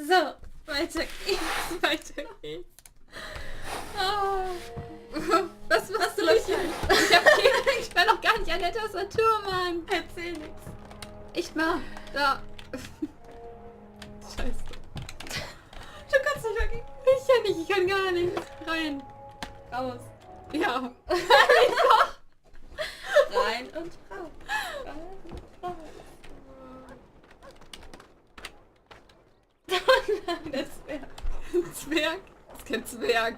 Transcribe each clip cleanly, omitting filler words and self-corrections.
So, weiter geht's, weiter geht's. Oh. Was machst du, Löcher? Ich war noch gar nicht an der Tastatur, Mann. Erzähl nichts. Ich mach. Da. Scheiße. Du kannst nicht wirklich. Ich kann nicht, ich kann gar nicht. Rein. Raus. Ja. Rein und raus. Rein und raus. Oh nein, der Zwerg. Ein Zwerg? Das ist kein Zwerg.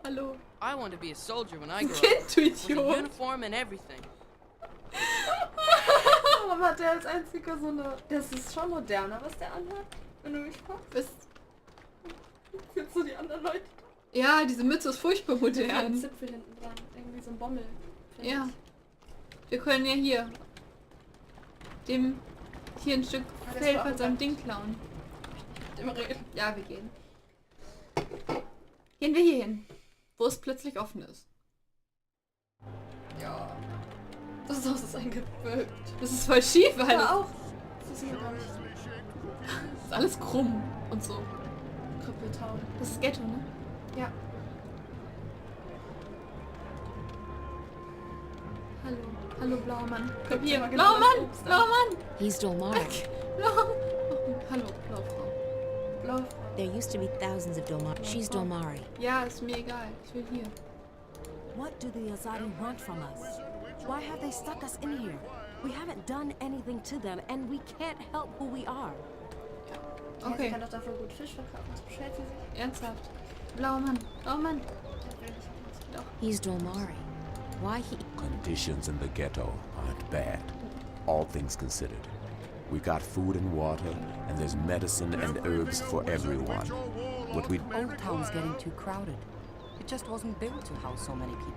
Hallo. I want to be a soldier when I grow Kind, up. du With a Idiot. uniform and everything. Warum hat der als einziger so eine... Das ist schon moderner, was der anhat, wenn du mich fragst. Bist Jetzt so die anderen Leute. ja, diese Mütze ist furchtbar Ein modern. Zipfel hinten dran. Irgendwie so ein Bommel. finde Ja. ich. Wir können ja hier dem hier ein Stück Ah, das Fell war von auch seinem ganz- Ding klauen. Mit dem reden. Ja, wir gehen. Gehen wir hier hin, wo es plötzlich offen ist. Ja. Das Haus ist eingewölbt. Das ist voll schief, weil Aber das auch. Das ist hier gar nicht ist alles krumm und so. Krüppeltown. Das ist Ghetto, ne? Ja. Hallo, hallo blauer Mann. Komm Guck hier, dir mal blauer genau das Mann, Obst an. blauer Mann. He's Dolmar. Blau. Oh, hallo, blaue Frau. Blaue Frau. There used to be thousands of Dolmar. She's Dolmari. Ja, ist mir egal. Ich will hier. What do the Azadi want from us? Why have they stuck us in here? We haven't done anything to them, and we can't help who we are. Ja, sie Okay, kann doch dafür gut Fisch verkaufen. Was beschwert sie sich? ernsthaft. Blauer Mann, blauer Mann. Doch. He's Dolmari. Why he... Conditions in the ghetto aren't bad, all things considered. We got food and water, and there's medicine and herbs for everyone. What we Old Town's getting too crowded. It just wasn't built to house so many people.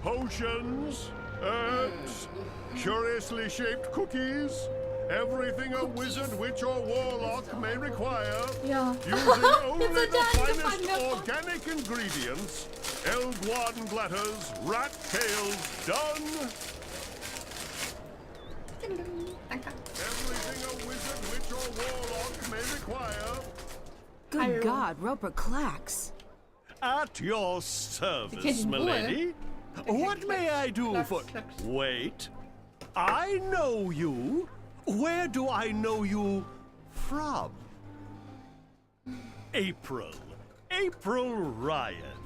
Potions, herbs, curiously shaped cookies, everything a wizard, witch, or warlock may require, Ja. using only Jetzt hat the er finest angefangen, organic ingredients. Elguan glatters, rat tails, done. Danke. Everything a wizard, witch, or warlock may require. Good Hello. God, Roper Clacks. At your kennt service, ihn wohl. milady. What may I do for... Klacks. Wait. I know you. Where do I know you from? April. April Ryan.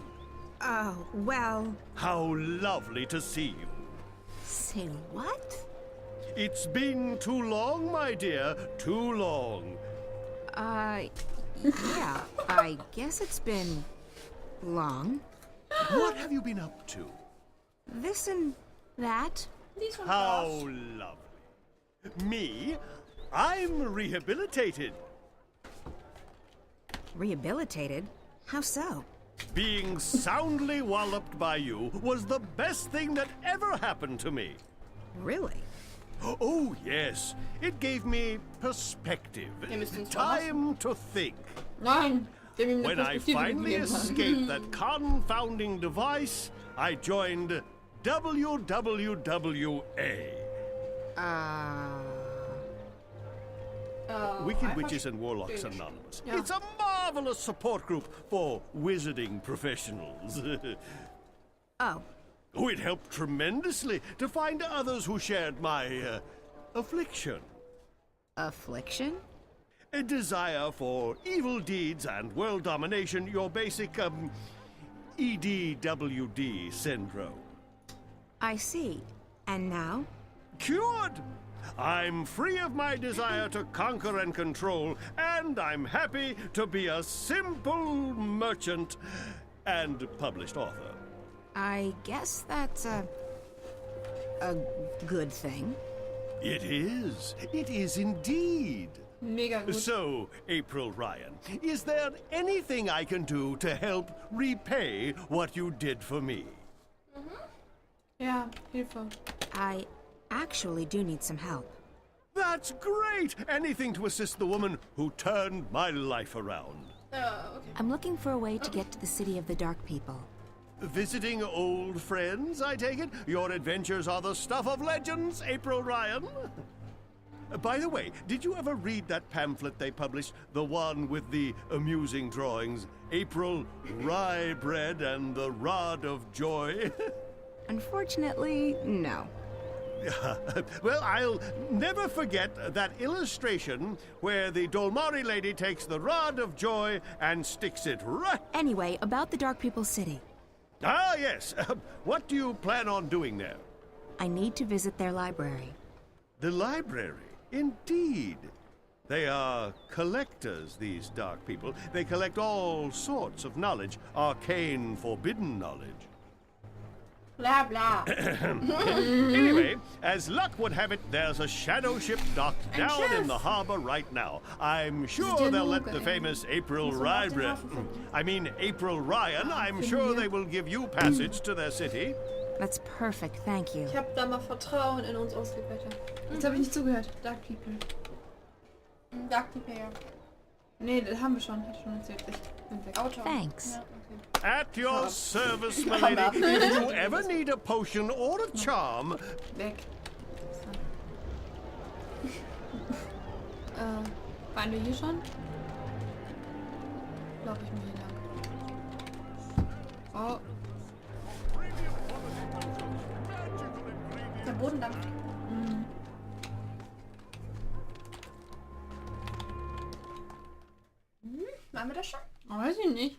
Oh, well... How lovely to see you. Say what? It's been too long, my dear. Too long. Yeah, I guess it's been... long. What have you been up to? This and that. Die ist schon How brav. lovely. Me? I'm rehabilitated. Rehabilitated? How so? Being soundly walloped by you was the best thing that ever happened to me. Really? Oh, yes. It gave me perspective. Ihr müsst uns Time to think. Nein. Wir haben ihm eine When I Perspektive finally gegeben. escaped that confounding device, I joined WWWA. Wicked Witches and Warlocks Anonymous. Yeah. It's a marvelous support group for wizarding professionals. Oh. Oh, it helped tremendously to find others who shared my affliction. Affliction? A desire for evil deeds and world domination, your basic, EDWD syndrome. I see. And now? Cured! I'm free of my desire to conquer and control, and I'm happy to be a simple merchant and published author. I guess that's a good thing. It is. It is indeed. Mega gut. So, April Ryan, is there anything I can do to help repay what you did for me? Ja, Hilfe. I actually do need some help. That's great! Anything to assist the woman who turned my life around. Ja, okay. I'm looking for a way to get to the city of the Dark People. Visiting old friends, I take it? Your adventures are the stuff of legends, April Ryan? By the way, did you ever read that pamphlet they published? The one with the amusing drawings? April, rye bread, and the rod of joy? Unfortunately, no. Well, I'll never forget that illustration where the Dolmari lady takes the rod of joy and sticks it right... Anyway, about the Dark People's City. Ah, yes. What do you plan on doing there? I need to visit their library. The library? Indeed. They are collectors, these dark people. They collect all sorts of knowledge, arcane, forbidden knowledge. Bla bla. Anyway, as luck would have it, there's a shadow ship docked down in the harbor right now. I'm sure they'll let the famous April Ryan, I'm sure they will give you passage to their city. That's perfect, thank you. Ich hab da mal Vertrauen in uns ausgebetet. Jetzt habe ich nicht zugehört. Dark People. Dark People, ja. Nee, das haben wir schon. Hat schon erzählt. Ich bin weg. Auto. Thanks. Ja, okay. At your service, my lady. If you ever need a potion or a charm... Weg. Waren wir hier schon? Glaube ich mir hier lang. Oh. Der Boden dampft. Waren wir das schon? Weiß ich nicht.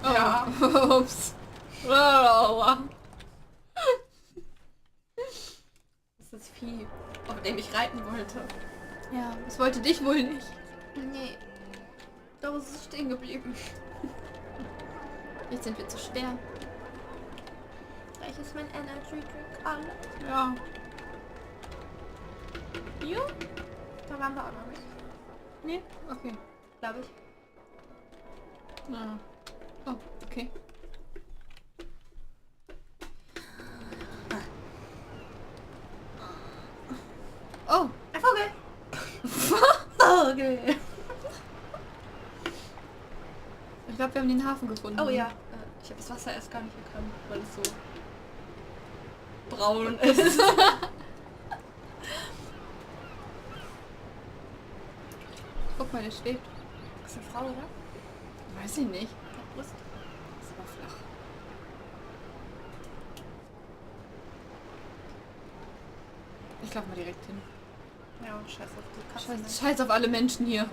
Oh. Ja. Ups. Oh. Das ist das Vieh, auf dem ich reiten wollte. Ja, das wollte dich wohl nicht. Nee. Da ist es stehen geblieben. Jetzt sind wir zu schwer. Gleich ist mein Energy Drink alle. Ja. Jo. Da waren wir auch noch nicht. Nee? Okay. Glaube ich. Na. Oh, okay. Oh, Ein Vogel! Vogel! ich glaube, wir haben den Hafen gefunden. Oh ja. Ich habe das Wasser erst gar nicht erkannt, weil es so braun ist. Guck mal, der schwebt. Das ist eine Frau, oder? Weiß ich nicht. Brust. Das war flach. Ich lauf mal direkt hin. Ja, scheiß auf die Katze. Scheiß auf alle Menschen hier.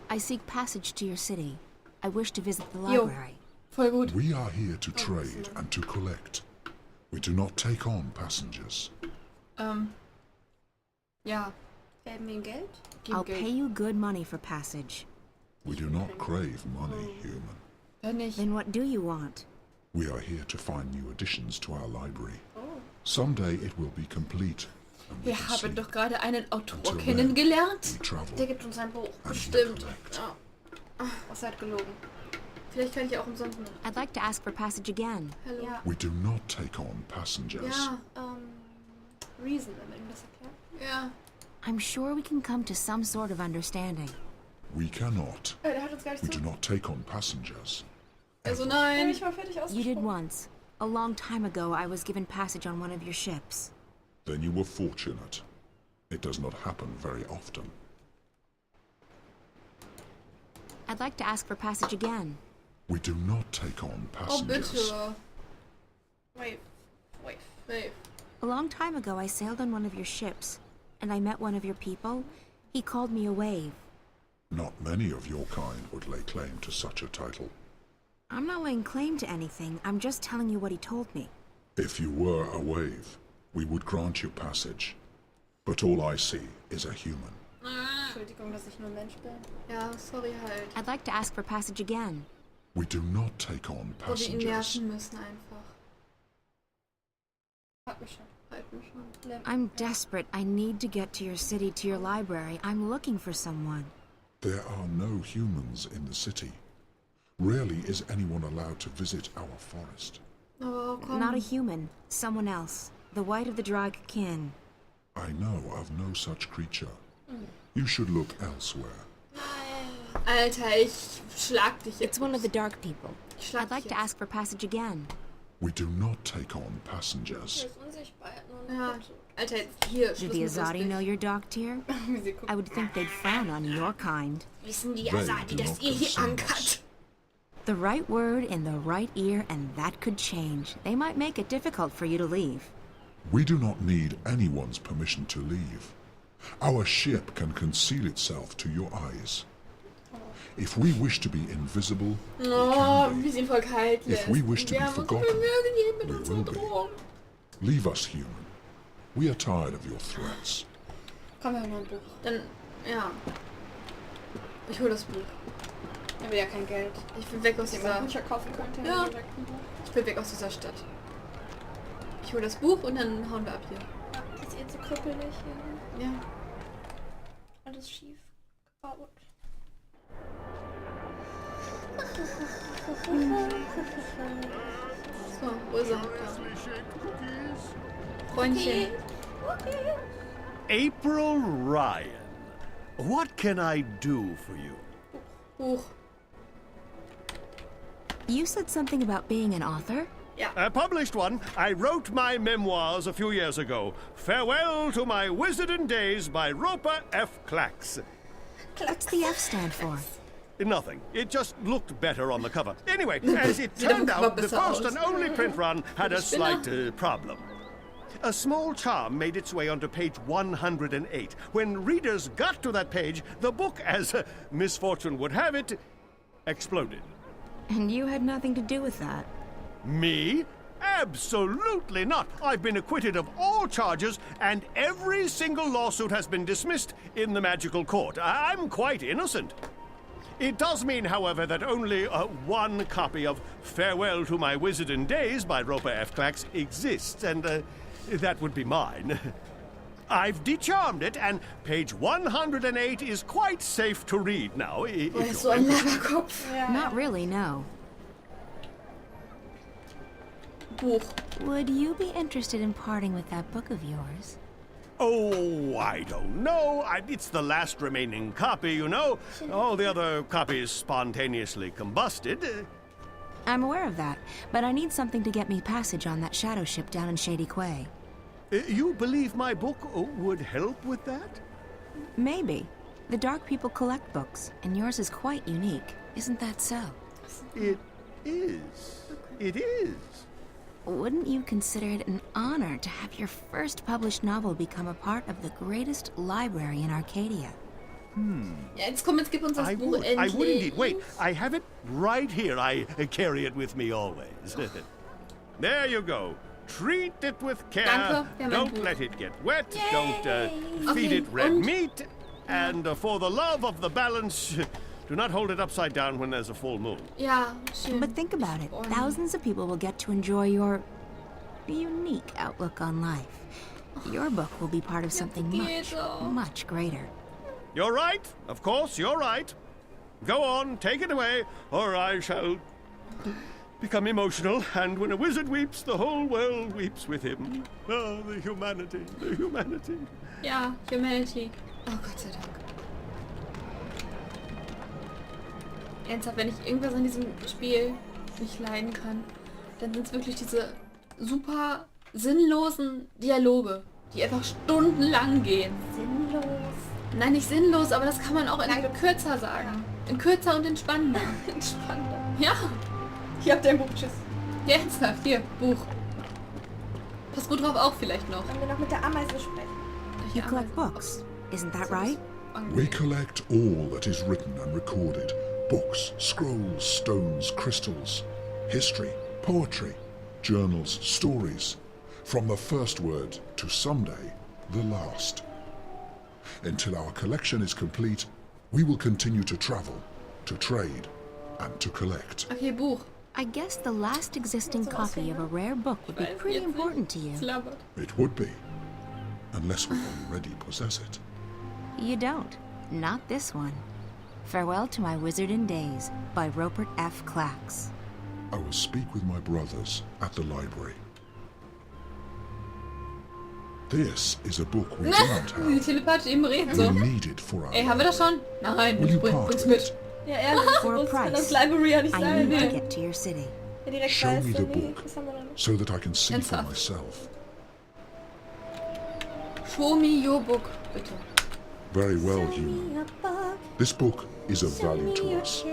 I seek passage to your city. I wish to visit the Jo. library. Voll gut. We are here to trade and to collect. We do not take on passengers. Ja. Geben ihm Geld? Gib I'll Geld. pay you good money for passage. We do not crave money, human. Wenn nicht. Then what do you want? We are here to find new additions to our library. Oh. Someday it will be complete. And we Wir can haben see doch gerade einen Autor Until then, kennengelernt. we travel Der gibt uns ein Buch. and we Bestimmt. collect. Ja. Was hat gelogen? Vielleicht kann ich ja auch umsonst machen. I'd like to ask for passage again. Hallo. Ja. We do not take on passengers. Ja. Reason, wenn wir ihm das erklären. Ja. I'm sure we can come to some sort of understanding. We cannot. Der hat uns gar nicht We do zu. not take on passengers. Also Bin nein. ich mal fertig You ausgesprochen. did once. A long time ago, I was given passage on one of your ships. Then you were fortunate. It does not happen very often. I'd like to ask for passage again. We do not take on Oh passengers. bitte. Wait. Nee. A long time ago, I sailed on one of your ships, and I met one of your people. He called me a wave. Not many of your kind would lay claim to such a title. I'm not laying claim to anything. I'm just telling you what he told me. If you were a wave, we would grant you passage. But all I see is a human. Entschuldigung, dass ich nur Mensch bin. Ja, sorry halt. I'd like to ask for passage again. We do not take on Wo wir ihn passengers. nerven müssen einfach. Hat mich schon. Halt mich schon. I'm desperate. I need to get to your city, to your library. I'm looking for someone. There are no humans in the city. Rarely is anyone allowed to visit our forest. Oh, komm. Not a human. Someone else. The white of the drag kin. I know of no such creature. You should look elsewhere. Alter, ich schlag dich jetzt. It's one of the dark people. Ich schlag I'd like dich to jetzt. ask for passage again. We do not take on passengers. ist unsichtbar. Ja, Alter, hier, Do Schluss the mit Azadi lustig. know you're docked here? Wie sie guckt. I would think they'd frown on your kind. Wissen die They Azadi, do dass not ihr hier concern ankert? us. The right word in the right ear, and that could change. They might make it difficult for you to leave. We do not need anyone's permission to leave. Our ship can conceal itself to your eyes. If we wish to be invisible, we Oh, can wie sie ihn voll kalt lässt. If we wish to Wir be haben uns forgotten, bemüht mit we unserer will be. Drohung. be. Leave us, human. We are tired of your threats. Komm, wir haben noch ein Buch. Dann, ja. Ich hol das Buch. Er will ja kein Geld. Ich will weg aus Wenn dieser... man Bücher kaufen könnte, Ja. direkt ein Buch. Ich will weg aus dieser Stadt. Ich hol das Buch und dann hauen wir ab hier. Das ist eh zu krüppelig hier. Ja. Alles schief gebaut. So, wo ist er? Da. Freundchen. April Ryan, what can I do for you? Buch. You said something about being an author? I published one. I wrote my memoirs a few years ago. Farewell to My Wizarding Days by Roper F. Clacks. What's the F stand for? Nothing. It just looked better on the cover. Anyway, as it turned out, the first and only print run had a slight problem. A small charm made its way onto page 108. When readers got to that page, the book, as misfortune would have it, exploded. And you had nothing to do with that. Me? Absolutely not. I've been acquitted of all charges, and every single lawsuit has been dismissed in the magical court. I'm quite innocent. It does mean, however, that only one copy of Farewell to My Wizarding Days by Roper F. Clacks exists, and that would be mine. I've decharmed it, and page 108 is quite safe to read now. if Er ist so you're ein interested. Laberkopf. Not really, no. Buch. Would you be interested in parting with that book of yours? Oh, I don't know. It's the last remaining copy, you know. All the other copies spontaneously combusted. I'm aware of that, but I need something to get me passage on that shadow ship down in Shady Quay. You believe my book would help with that? Maybe. The Dark people collect books, and yours is quite unique. Isn't that so? It is. It is. Wouldn't you consider it an honor to have your first published novel become a part of the greatest library in Arcadia? Ja, jetzt komm, jetzt gib uns das Buch endlich. I would indeed. Wait, I have it right here. I carry it with me always. There you go. Treat it with care. Danke, wir haben ein Don't Buch. let it get wet. Don't feed Okay, it red und? meat. And for the love of the balance, do not hold it upside down when there's a full moon. Ja, schön. But think about it. Thousands of people will get to enjoy your unique outlook on life. Your book will be part of something much, much greater. You're right. Of course, you're right. Go on, take it away, or I shall become emotional, and when a wizard weeps, the whole world weeps with him. Oh, the humanity, the humanity. Ja, Humanity. Oh Gott sei Dank. Ernsthaft, wenn ich irgendwas an diesem Spiel nicht leiden kann, dann sind es wirklich diese super sinnlosen Dialoge, die einfach stundenlang gehen. Sinnlos. Nein, nicht sinnlos, aber das kann man auch in kürzer sagen. In kürzer und entspannender. Entspannender. Ja, Hier habt ihr ein Buch. Tschüss. ja, ernsthaft, hier, Buch. Pass gut drauf auf vielleicht noch. Wollen wir noch mit der Ameise sprechen? You collect books, isn't that right? We collect all that is written and recorded. Books, scrolls, stones, crystals, history, poetry, journals, stories. From the first word to someday, the last. Until our collection is complete, we will continue to travel, to trade, and to collect. Okay, Buch. I guess the last existing copy of a rare book would be Weiß pretty jetzt nicht. important to you. Es labert. It would be, unless we already possess it. You don't. Not this one. Farewell to My Wizarding Days by Rupert F. Clacks. I will speak with my brothers at the library. This is a book we do not Die have. Telepathische eben reden We so. need it for our Ey, haben wir das schon? Nein, Will you bring's part with mit. it? Ja, ehrlich, so For a groß kann das price, Library ja nicht I sein. need to Ne? get to your city. Ja, direkt Show weiß, me the nee, book das haben wir noch nicht. so that I can see for Ernsthaft? myself. Show me your book, bitte. Very well, human. This book is of value to us.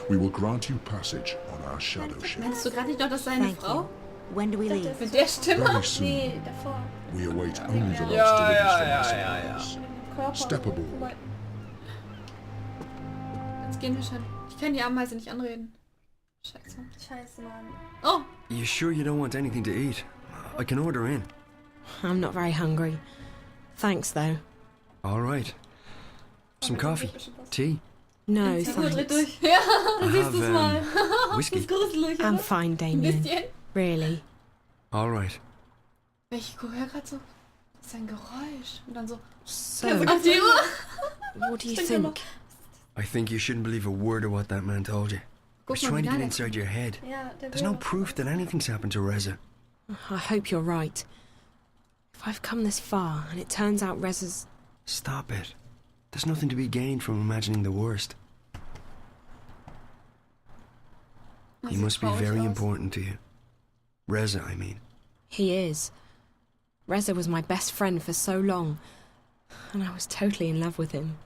We will grant you passage on our shadow ship. Meinst du gerade nicht noch, dass seine Thank Frau? you. When do we leave? Mit der Stimme? Very soon, Nee, davor. we await only the last Ja, deliveries from ja, our ja, suppliers. Körper. Step aboard. Jetzt gehen wir schon. Ich kann die Ameise nicht anreden. Scheiße. Scheiße, Mann. Oh, You sure you don't want anything to eat? I can order in. I'm not very hungry. Thanks, though. All right. Some coffee? Tea? No, die Figur dreht thanks. durch. Ja, du I siehst have, es mal. Das whiskey. ist gruselig, I'm oder? fine, Ein Damien. bisschen. Really. All right. Ich höre gerade so, das ist ein Geräusch. Und dann so, So, auf die Uhr. what do you Stimmt immer. think? I think you shouldn't believe a word of what that man told you. He's Guck mal, trying wie to nah get der inside your head. Ja, der There's will no was. proof that anything's happened to Reza. I hope you're right. If I've come this far and it turns out Reza's... Stop it. There's nothing to be gained from imagining the worst. Das He sieht must be traurig very aus. important to you. Reza, I mean. He is. Reza was my best friend for so long, and I was totally in love with him.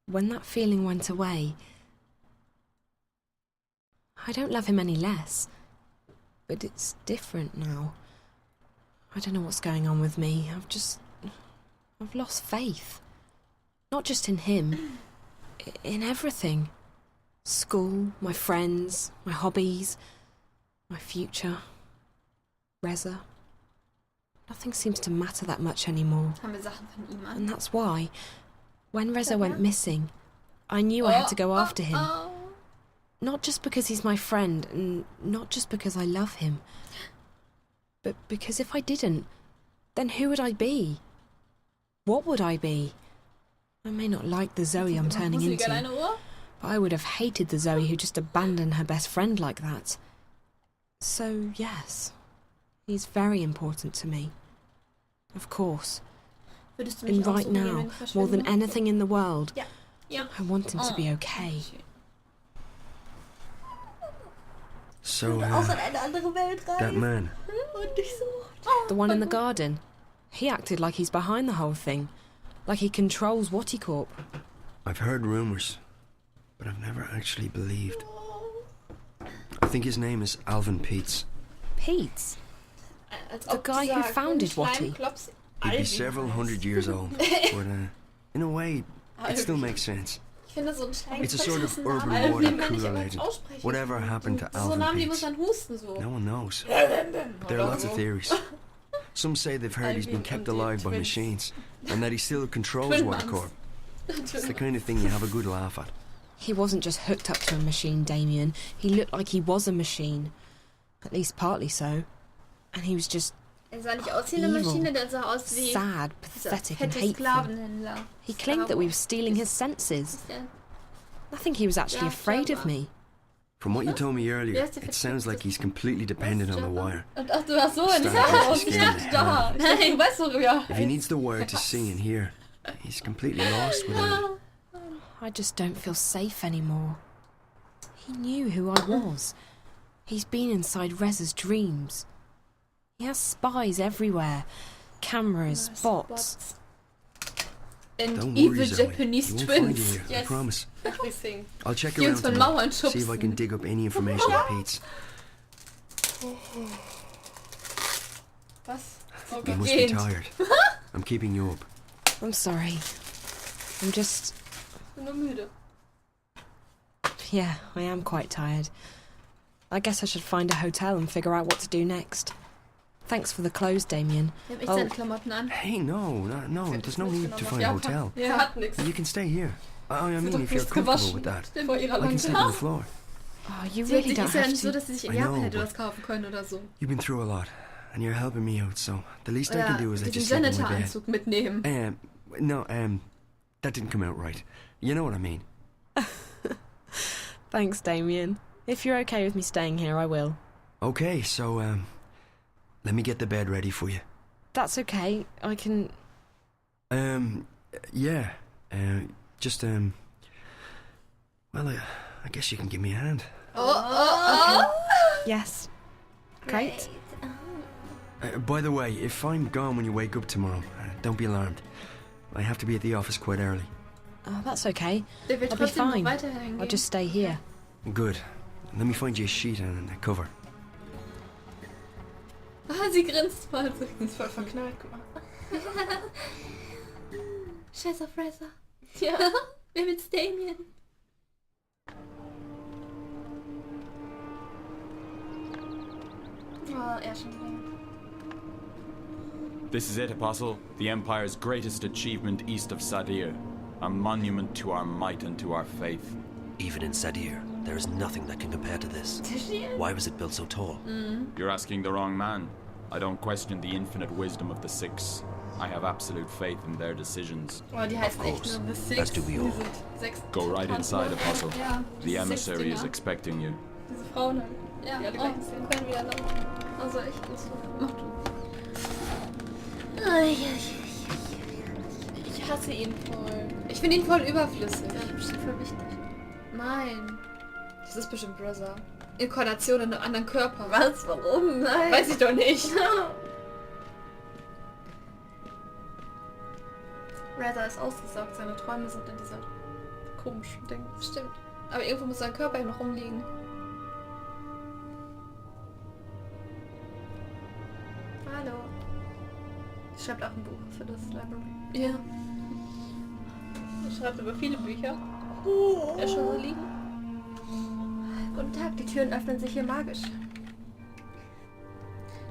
When that feeling went away, I don't love him any less, but it's different now. I don't know what's going on with me. I've lost faith. Not just in him, in everything. School, my friends, my hobbies, my future, Reza. Nothing seems to matter that much anymore. Haben wir Sachen von ihm an? And that's why, when Reza went missing, I knew I had to go after him. Not just because he's my friend, and not just because I love him, but because if I didn't, then who would I be? What would I be? I may not like the Zoe I'm turning Musik into, an eine Uhr? but I would have hated the Zoe who just abandoned her best friend like that. So, yes, he's very important to me. Of course. Würdest du mich And auch right so nehmen, now, wenn ich more than verschwinde? anything in the world, Ja. Ja. I want him to be Oh. okay. So, Auch in eine andere Welt rein. that man. Und nicht so. The one in the garden. He acted like he's behind the whole thing. Like he controls Watty Corp. I've heard rumors, but I've never actually believed. I think his name is Alvin Peets. Pete's? Als The ob guy du who sagst, founded Schleim, Watty. Klops, He'd be Alvin several heißt. hundred years old, but in a way, it still makes sense. Ich finde so ein Schleim. It's a sort of urban Alvin water kann ich cooler aber legend. aussprechen. Whatever happened to Das ist so ein Alvin Name, die muss Peets? man husten so. No one knows. There are lots of theories. Some say they've heard he's been Alvin kept und die alive by Twins. machines, and that he still controls Twin Watercorp. Moms. It's the kind of thing you have a good laugh at. He wasn't just hooked up to a machine, Damien. He looked like he was a machine. At least partly so. And he was just Er sah nicht aus wie eine Evil. Maschine, der sah aus wie sad, dieser pathetic and fette hateful. Sklavenhändler. He claimed that we were stealing his senses. Ja. I think he was actually Yeah, afraid of Jabba. me. From what you told me earlier, Yes, if it it's sounds like he's completely dependent on the wire. Und ach, du hast so in Starting die Sache to und scare ich me. dachte, da. Ich dachte, du weißt worüber. If he needs the wire to see and hear, he's completely lost without it. I just don't feel safe anymore. He knew who I was. He's been inside Reza's dreams. He has spies everywhere. Cameras, bots. And Don't evil worry, Zoe. Japanese He won't find you twins. here, I Yes. promise. Everything. I'll check Die around uns von tomorrow, Mauern see if I can schubsen. dig up any information on Pete's. Was? You must be tired. I'm keeping you up. I'm sorry. I'm just... Ich bin nur müde. Yeah, I am quite tired. I guess I should find a hotel and figure out what to do next. Thanks for the clothes, Damien. Ich hab echt Oh. seine Klamotten an. Hey, no, there's no need to find a hotel. Er hat nichts. You can stay here. I mean, Doch if you're nichts comfortable with gewaschen. that. Vor ihrer I can langen sleep on the floor. Oh, you Sie really don't ist ja have nicht so, to... dass sie sich in I Japan know, hätte but- was kaufen können oder so. You've been through a lot, and you're helping me out, so the least I Oder can do is let you diesen sleep in my bed. Janitor-Anzug mitnehmen. No, that didn't come out right. You know what I mean. Thanks, Damien. If you're okay with me staying here, I will. Okay, so, let me get the bed ready for you. That's okay. I can... Yeah, just, Well, I guess you can give me a hand. Yes. Great. By the way, if I'm gone when you wake up tomorrow, don't be alarmed. I have to be at the office quite early. Oh, that's okay. Der will I'll be trotzdem noch fine. weiterhin I'll gehen. just stay here. Good. Let me find you a sheet and a cover. Ah, sie grinst voll. Die ist voll verknallt, guck mal. Scheiß auf Fraser. Ja. Wer will's Damien? Oh, er schon wieder. This is it, Apostle. The Empire's greatest achievement east of Sadir. A monument to our might and to our faith. Even in Sadir, there is nothing that can compare to this. Why was it built so tall? You're asking the wrong man. I don't question the infinite wisdom of the Six. I have absolute faith in their decisions. Oh, die heißt echt course. nur The Six. As do we all. Die sind 6. Go right inside, Apostle. Ja. The emissary is Six-Dinger. expecting you. Diese Frauen halt. Ja, Die alle oh, gleich aussehen. können wieder laufen. Also echt nicht so. Mach du. Ich hasse ihn voll. Ich finde ihn voll überflüssig. Ja, bestimmt voll wichtig. Nein. Das ist bestimmt Brother. Inkarnation in einem anderen Körper. Was? Warum? Nein. Weiß ich doch nicht. Rather ist ausgesaugt. Seine Träume sind in dieser komischen Ding. Stimmt. Aber irgendwo muss sein Körper noch rumliegen. Hallo. Sie schreibt auch ein Buch für das Library. Ja. Sie schreibt über viele Bücher. Er schon so liegen. Guten Tag, die Türen öffnen sich hier magisch.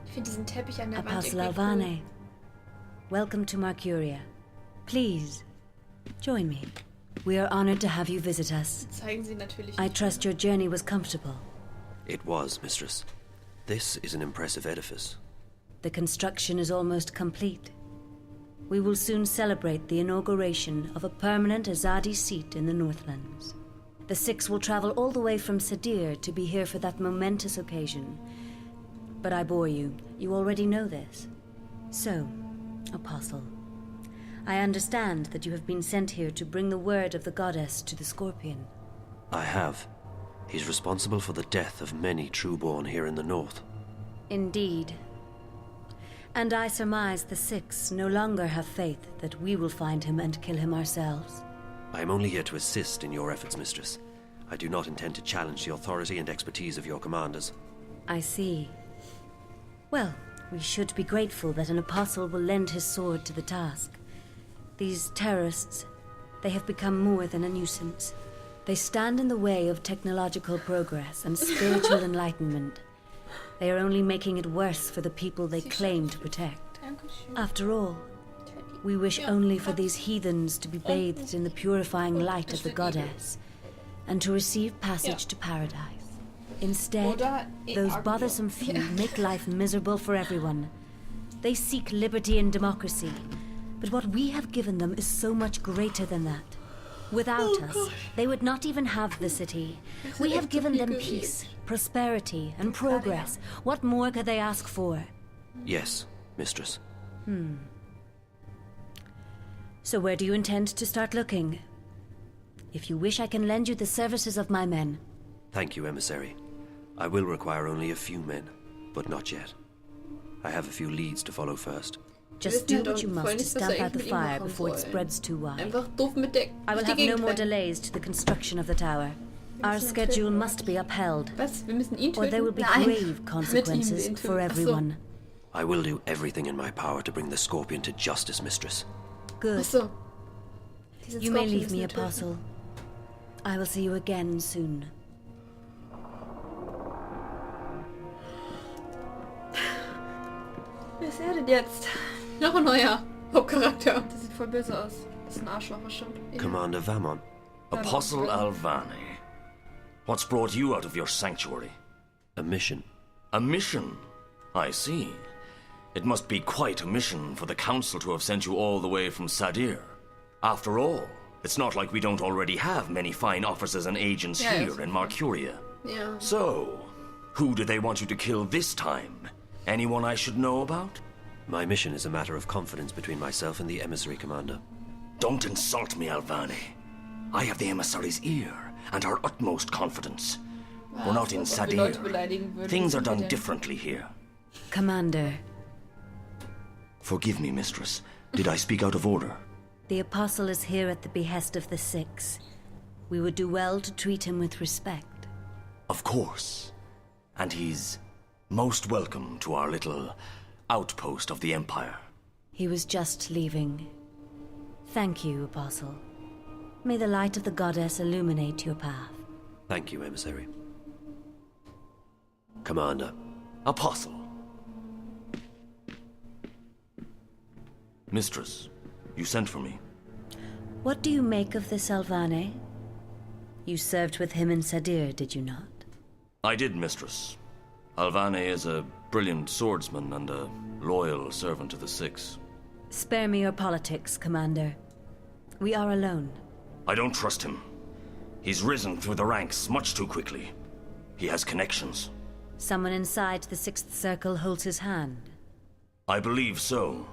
Ich finde diesen Teppich an der Wand Apostle irgendwie Alvane, welcome to Mercuria. Please, join me. We are honored to have you visit us. Zeigen sie natürlich I nicht. trust your journey was comfortable. It was, Mistress. This is an impressive edifice. The construction is almost complete. We will soon celebrate the inauguration of a permanent Azadi seat in the Northlands. The Six will travel all the way from Sadir to be here for that momentous occasion. But I bore you. You already know this. So, Apostle, I understand that you have been sent here to bring the word of the goddess to the Scorpion. I have. He's responsible for the death of many trueborn here in the north. Indeed. And I surmise the Six no longer have faith that we will find him and kill him ourselves. I am only here to assist in your efforts, Mistress. I do not intend to challenge the authority and expertise of your commanders. I see. Well, we should be grateful that an apostle will lend his sword to the task. These terrorists, they have become more than a nuisance. They stand in the way of technological progress and spiritual enlightenment. They are only making it worse for the people they claim to protect. After all, we wish only for these heathens to be bathed in the purifying light of the goddess and to receive passage to paradise. Instead, those bothersome few make life miserable for everyone. They seek liberty and democracy, but what we have given them is so much greater than that. Without us, they would not even have the city. We have given them peace, prosperity, and progress. What more could they ask for? Yes, Mistress. So where do you intend to start looking? If you wish, I can lend you the services of my men. Thank you, Emissary. I will require only a few men, but not yet. I have a few leads to follow first. Just do what you must to stamp out the fire before it spreads too wide. Einfach doof mit der I will have no more delays to the construction of the tower. Our schedule must be upheld, Was? Wir müssen ihn töten? or there will be Nein. grave consequences Mit ihm for töten. Ach so. everyone. I will do everything in my power to bring the Scorpion to justice, Mistress. Good. Ach so. You may leave me, Apostle. I will see you again soon. Wer ist er denn jetzt? Noch ein neuer Hauptcharakter. Das sieht voll böse aus. Das ist ein Arschloch bestimmt. Commander Vamon. Apostle Alvane. What's brought you out of your sanctuary? A mission. A mission? I see. It must be quite a mission for the Council to have sent you all the way from Sadir. After all, it's not like we don't already have many fine officers and agents here in Mercuria. Ja. So, who do they want you to kill this time? Anyone I should know about? My mission is a matter of confidence between myself and the Emissary Commander. Don't insult me, Alvane. I have the emissary's ear, and our utmost confidence. We're not in Sadir. Things are done differently here. Commander. Forgive me, mistress. Did I speak out of order? The Apostle is here at the behest of the Six. We would do well to treat him with respect. Of course. And he's most welcome to our little outpost of the Empire. He was just leaving. Thank you, Apostle. May the light of the goddess illuminate your path. Thank you, Emissary. Commander. Apostle. Mistress, you sent for me. What do you make of this Alvane? You served with him in Sadir, did you not? I did, mistress. Alvane is a brilliant swordsman and a loyal servant to the Six. Spare me your politics, Commander. We are alone. I don't trust him. He's risen through the ranks much too quickly. He has connections. Someone inside the Sixth Circle holds his hand. I believe so.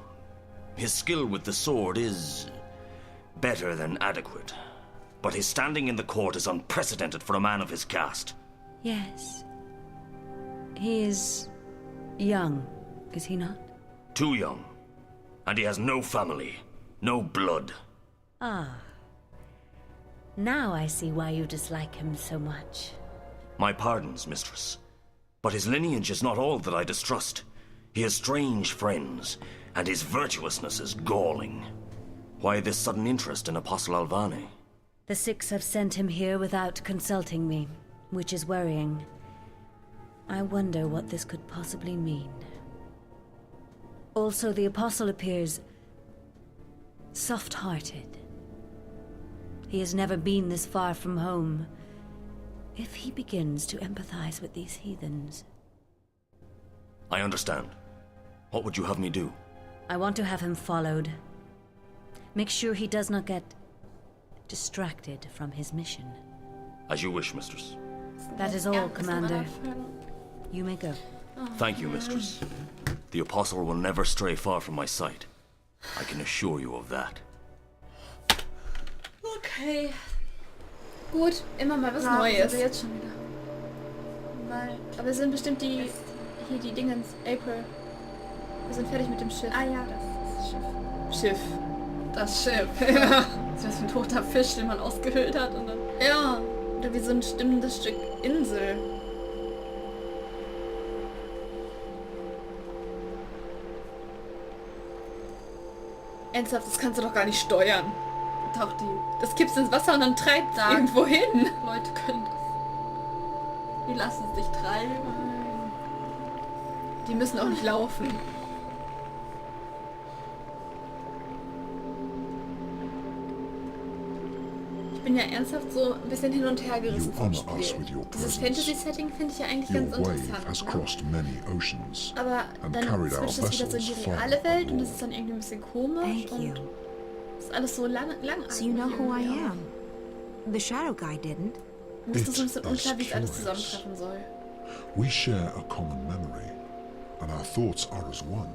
His skill with the sword is better than adequate. But his standing in the court is unprecedented for a man of his caste. Yes. He is young, is he not? Too young. And he has no family, no blood. Ah. Now I see why you dislike him so much. My pardons, mistress. But his lineage is not all that I distrust. He has strange friends, and his virtuousness is galling. Why this sudden interest in Apostle Alvane? The Six have sent him here without consulting me, which is worrying. I wonder what this could possibly mean. Also, the Apostle appears soft-hearted. He has never been this far from home. If he begins to empathize with these heathens... I understand. What would you have me do? I want to have him followed. Make sure he does not get distracted from his mission. As you wish, mistress. That is all, Commander. You may go. Thank you, mistress. The Apostle will never stray far from my sight. I can assure you of that. Okay. Gut, immer mal was Neues. Sind wir jetzt schon wieder. Weil Aber sind bestimmt die... Hier, die Dingens. April. Wir sind fertig mit dem Schiff. Ah ja, das ist Schiff. das Schiff. Ja. Das ist ein toter Fisch, den man ausgehöhlt hat und dann... Ja. Oder wie so ein stimmendes Stück Insel. Ernsthaft, das kannst du doch gar nicht steuern. Doch, das kippst ins Wasser und dann treibt es irgendwo hin. Leute können das. Die lassen es sich treiben. Die müssen auch nicht laufen. Ich bin ja ernsthaft so ein bisschen hin und her gerissen vom Spiel. Dieses Fantasy-Setting finde ich ja eigentlich ganz interessant. Ne? Aber dann switcht es wieder so in die reale Welt und das ist dann irgendwie ein bisschen komisch und es ist alles so langatmig. So you know who I am? The Shadow Guy didn't. Mir ist das so ein bisschen unklar, wie es alles zusammentreffen soll. We share a common memory, and our thoughts are as one.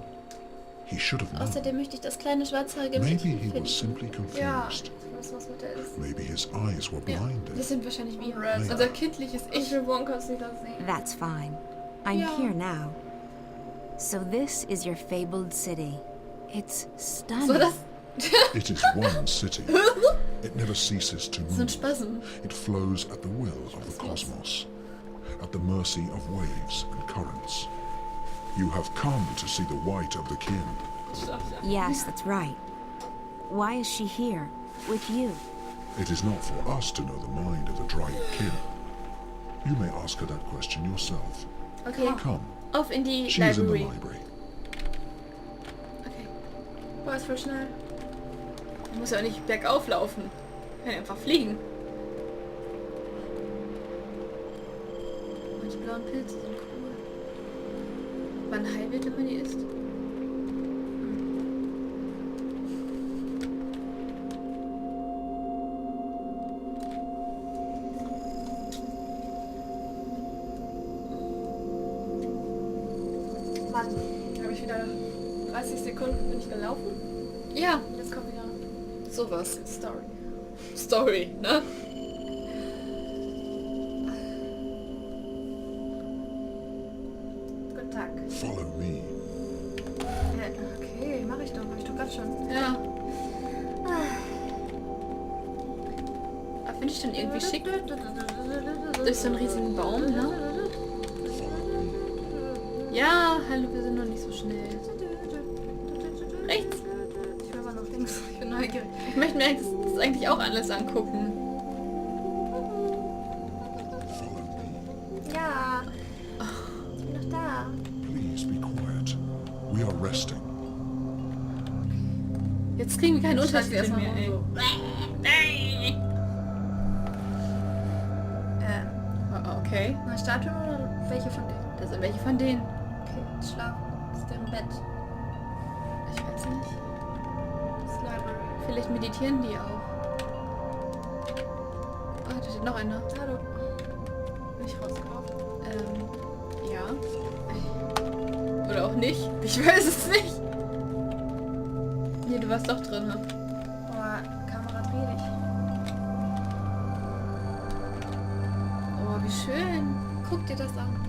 He should have known. Außerdem möchte ich das kleine schwarzhaarige Mädchen Maybe he finden. was simply confused. Ja, ich weiß, was mit der ist. Maybe his eyes were blinded. Wir sind wahrscheinlich wie Maybe. unser kindliches Ich. will Wonkas wiedersehen. That's fine. I'm here now. So this is your fabled city. It's stunning. So das... It is one city. It never ceases to So ein move. Spasm. It flows at the will of the cosmos, at the mercy of waves and currents. You have come to see the white of the kin. Yes, that's right. Why is she here? With you? It is not for us to know the mind of the Dryad kin. You may ask her that question yourself. Okay. Come. Auf in die She is in the Library. library. Okay. Boah, ist voll schnell. Man muss ja auch nicht bergauf laufen. Man kann einfach fliegen. Und die blauen Pilze sind cool. Man heil wird, wenn man die isst. Mann, habe ich wieder 30 Sekunden bin ich gelaufen. Ja. Jetzt kommt wieder sowas. Story. Story, ne? Follow me. Ja, okay, mach ich doch gerade schon. Ja. Finde ich schon irgendwie schick. Durch so einen riesigen Baum, ne? Ja, hallo, wir sind noch nicht so schnell. Rechts. Ich will aber noch links. Ich bin neugierig. Ich möchte mir das eigentlich auch alles angucken. Ja. Ich bin noch da. Please be quiet. We are resting. Jetzt kriegen wir keinen Unterschied mehr, ey. Okay. Mal Statuen oder welche von denen? Das sind welche von denen. Okay, schlafen. Das ist deren Bett. Ich weiß nicht. Das Library. Vielleicht meditieren die auch. Oh, da steht noch einer. Hallo. Bin ich rausgelaufen? Ja. Oder auch nicht. Ich weiß es nicht. Nee, du warst doch drin. Oh, Kamera dreh dich. Wie schön. Guck dir das an.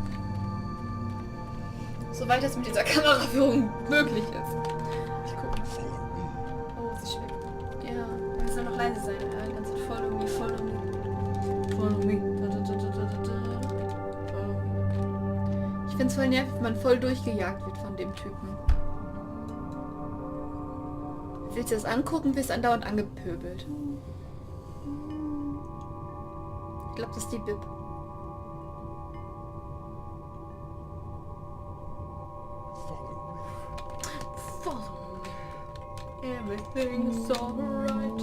Soweit es mit dieser Kameraführung möglich ist. Ich gucke. Oh, sie schlägt. Ja, wir müssen noch leise sein. Ja, die ganze Zeit follow me, follow me. Follow me. Ich finde es voll nervig, wenn man voll durchgejagt wird von dem Typen. Willst du das angucken, wirst andauernd angepöbelt. Ich glaube, das ist die Bib. Everything's alright.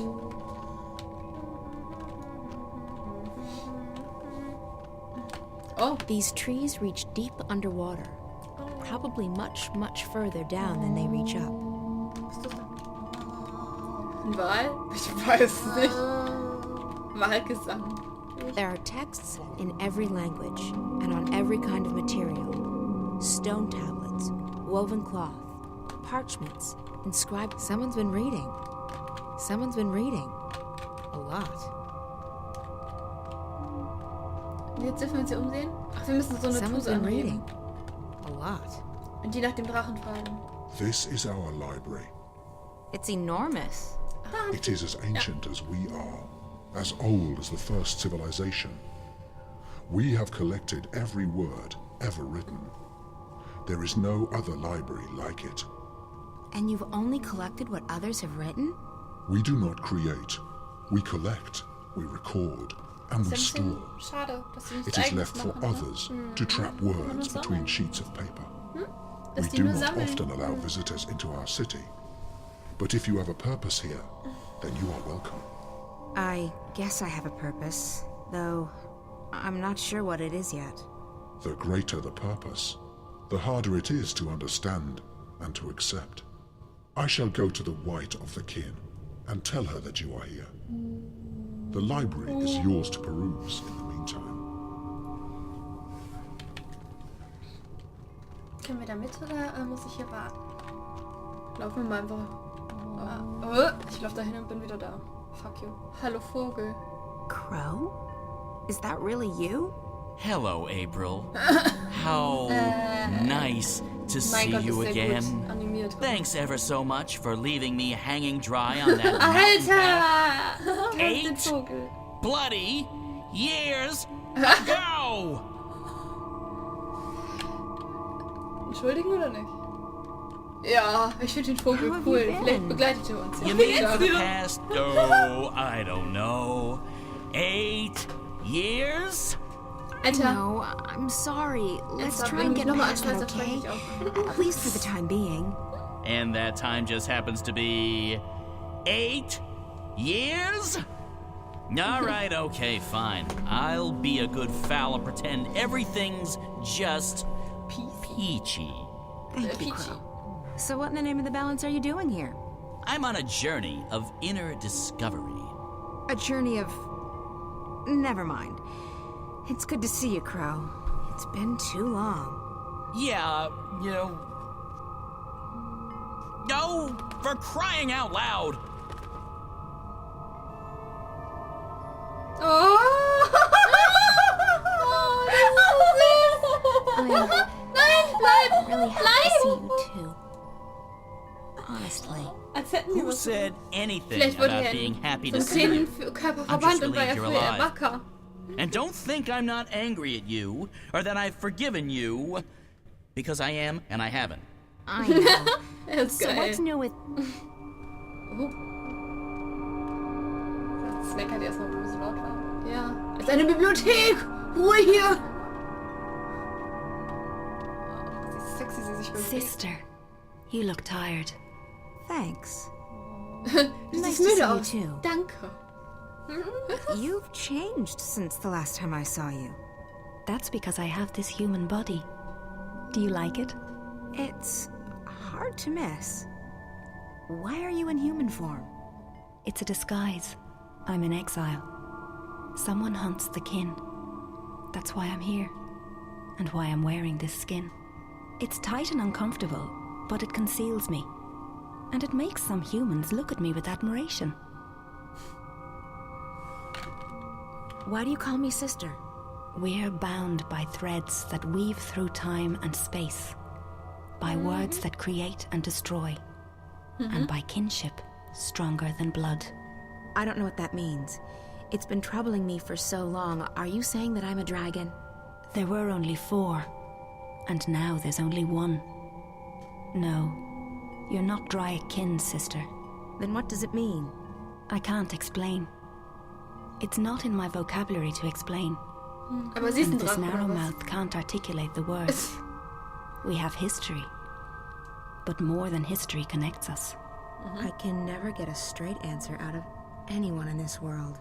Oh. These trees reach deep underwater. Probably much, much further down than they reach up. Wahl? Ich weiß es nicht. Wahlgesang. There are texts in every language and on every kind of material. Stone tablets, woven cloth, parchments, inscribed. Someone's been reading. Someone's been reading. A lot. Jetzt dürfen wir uns hier umsehen. Ach, wir müssen so eine Tuse anreden. A lot. Und die nach dem Drachen fragen. This is our library. It's enormous. It is as ancient as we are, as old as the first civilization. We have collected every word ever written. There is no other library like it. And you've only collected what others have written? We do not create. We collect, we record, and we store. It is left for others to trap words between sheets of paper. We do not often allow visitors into our city. But if you have a purpose here, then you are welcome. I guess I have a purpose, though I'm not sure what it is yet. The greater the purpose, the harder it is to understand and to accept. I shall go to the White of the Kin and tell her that you are here. The library is yours to peruse in the meantime. Können wir da mit oder muss ich hier warten? Laufen wir mal einfach. Ich laufe dahin und bin wieder da. Fuck you. Hallo Vogel. Crow? Is that really you? Hello, April. How nice to see you again. Thanks ever so much for leaving me hanging dry on that mountain. 8 bloody years ago! Entschuldigen oder nicht? Ja, ich finde den Vogel cool. Vielleicht begleitet er uns. You mean for the past, I don't know, 8 years? Alter. No, I'm sorry. Let's try and get past that, okay? At least for the time being. And that time just happens to be 8 years? All right, okay, fine. I'll be a good fowl and pretend everything's just peachy. Thank you, Crow. So what in the name of the balance are you doing here? I'm on a journey of inner discovery. A journey of... Never mind. It's good to see you, Crow. It's been too long. Yeah, you know... No, for crying out loud! Nein, bleib! really happy to see you too. Honestly. Who said anything Vielleicht wurde about er being happy so to see you? Körper I'm verbannt just und war relieved you're früher alive. wacker. And don't think I'm not angry at you, or that I've forgiven you, because I am and I haven't. I know. Ist So geil. what's new with... Das meckert erstmal, wo es laut war. Ja. Es ist eine Bibliothek! Ruhe hier! Oh, wie sexy sie sich bewegt. Sister, you look tired. Thanks. Du Nice siehst to müde see you aus. too. Danke. You've changed since the last time I saw you. That's because I have this human body. Do you like it? It's hard to miss. Why are you in human form? It's a disguise. I'm in exile. Someone hunts the kin. That's why I'm here. And why I'm wearing this skin. It's tight and uncomfortable, but it conceals me. And it makes some humans look at me with admiration. Why do you call me sister? We're bound by threads that weave through time and space. By words that create and destroy. And by kinship stronger than blood. I don't know what that means. It's been troubling me for so long. Are you saying that I'm a dragon? There were only 4, and now there's only 1. No, you're not dry kin, sister. Then what does it mean? I can't explain. It's not in my vocabulary to explain. Aber sie ist ein And this Drache, narrow oder was? mouth can't articulate the words. We have history. But more than history connects us. I can never get a straight answer out of anyone in this world.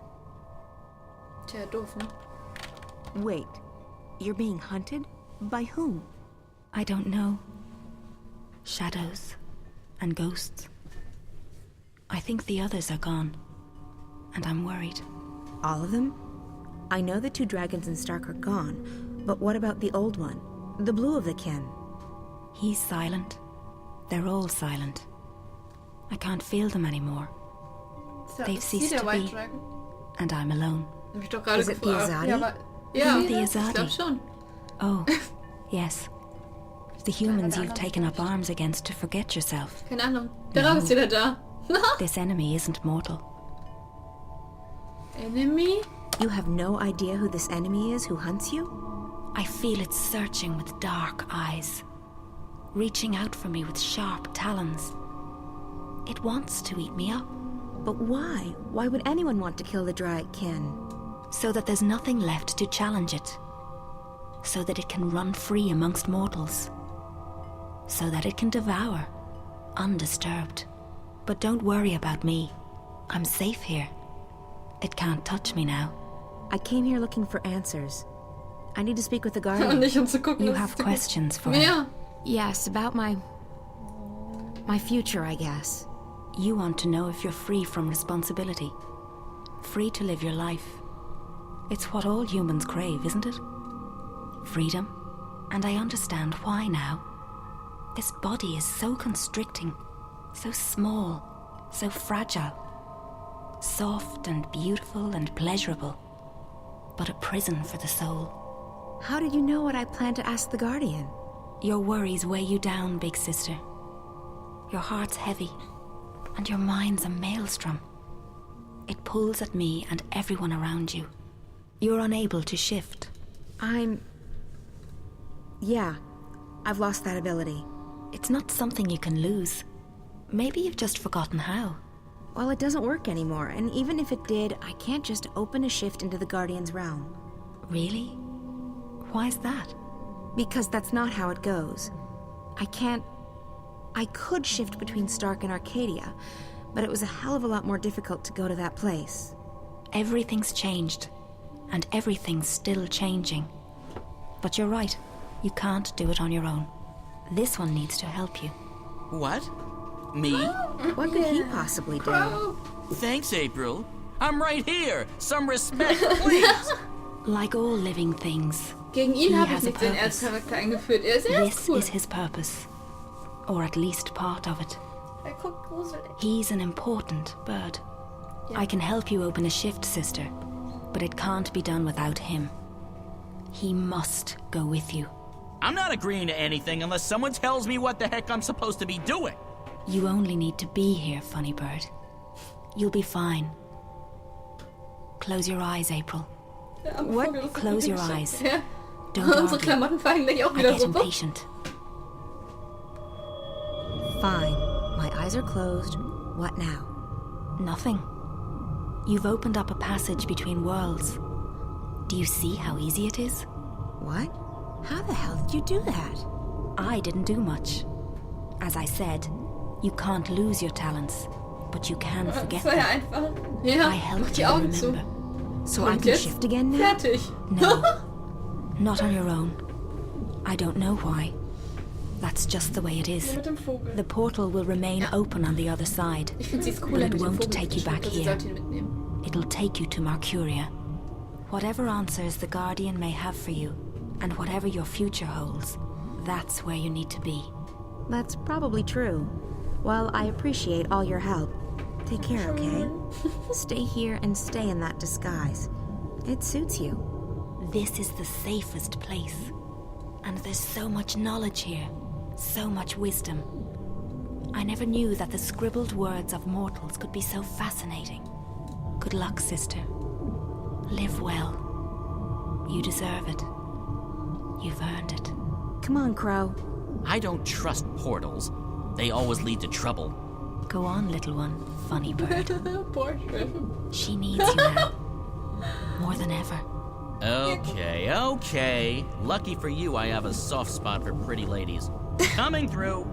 Tja, doof, ne? Wait, you're being hunted? By whom? I don't know. Shadows and ghosts. I think the others are gone. And I'm worried. All of them? I know the 2 dragons in Stark are gone, but what about the old one? The blue of the kin? He's silent. They're all silent. I can't feel them anymore. They've Ist sie ceased der to White be, Dragon? and I'm alone. Hab ich doch gerade Is it the gefragt. Azadi? Ja, aber... Ja, The ich Azadi. glaube schon. Oh, yes. The humans you've taken up arms against to forget yourself. Keine Ahnung. Der Raum ist wieder da. This enemy isn't mortal. Enemy? You have no idea who this enemy is who hunts you? I feel it searching with dark eyes, reaching out for me with sharp talons. It wants to eat me up. But why? Why would anyone want to kill the Dryad kin? So that there's nothing left to challenge it. So that it can run free amongst mortals. So that it can devour, undisturbed. But don't worry about me. I'm safe here. It can't touch me now. I came here looking for answers. I need to speak with the Und Guardian. nicht um zu gucken, You was have es gibt. questions for Ja. her. Yes, about my future, I guess. You want to know if you're free from responsibility. Free to live your life. It's what all humans crave, isn't it? Freedom. And I understand why now. This body is so constricting, so small, so fragile. Soft and beautiful and pleasurable. But a prison for the soul. How did you know what I plan to ask the Guardian? Your worries weigh you down, big sister. Your heart's heavy, and your mind's a maelstrom. It pulls at me and everyone around you. You're unable to shift. Yeah, I've lost that ability. It's not something you can lose. Maybe you've just forgotten how. Well, it doesn't work anymore, and even if it did, I can't just open a shift into the Guardian's realm. Really? Why's that? Because that's not how it goes. I could shift between Stark and Arcadia, but it was a hell of a lot more difficult to go to that place. Everything's changed, and everything's still changing. But you're right, you can't do it on your own. This one needs to help you. What? Me? What could he possibly do? Thanks, April. I'm right here. Some respect, please. Like all living things, Gegen ihn he habe ich has a nicht den purpose. Erzcharakter eingeführt. Er ist This cool. is his purpose. Or at least part of it. Er guckt gruselig. He's an important bird. I can help you open a shift, sister, but it can't be done without him. He must go with you. I'm not agreeing to anything unless someone tells me what the heck I'm supposed to be doing. You only need to be here, funny bird. You'll be fine. Close your eyes, April. Ja, What? Close your eyes. Ja. Don't Unsere Klamotten fallen gleich auch I wieder get so. impatient. Fine. My eyes are closed. What now? Nothing. You've opened up a passage between worlds. Do you see how easy it is? What? How the hell did you do that? I didn't do much. As I said, you can't lose your talents, but you can forget Das war ja them. einfach. Ja, I mach helped die you Augen zu. remember. So I Und can jetzt? shift again now? Fertig. No, not on your own. I don't know why. That's just the way it is. Mit dem Vogel. The portal will remain open on the other side, Ich finde sie ist but cooler it mit dem won't Vogel. take you back Ich here. sollte ihn mitnehmen. It'll take you to Mercuria. Whatever answers the Guardian may have for you, and whatever your future holds, that's where you need to be. That's probably true. Well, I appreciate all your help. Take care, okay? Stay here and stay in that disguise. It suits you. This is the safest place. And there's so much knowledge here, so much wisdom. I never knew that the scribbled words of mortals could be so fascinating. Good luck, sister. Live well. You deserve it. You've earned it. Come on, Crow. I don't trust portals. They always lead to trouble. Go on, little one, funny bird. Poor Shrimp. She needs you now. More than ever. Okay. Lucky for you, I have a soft spot for pretty ladies. Coming through.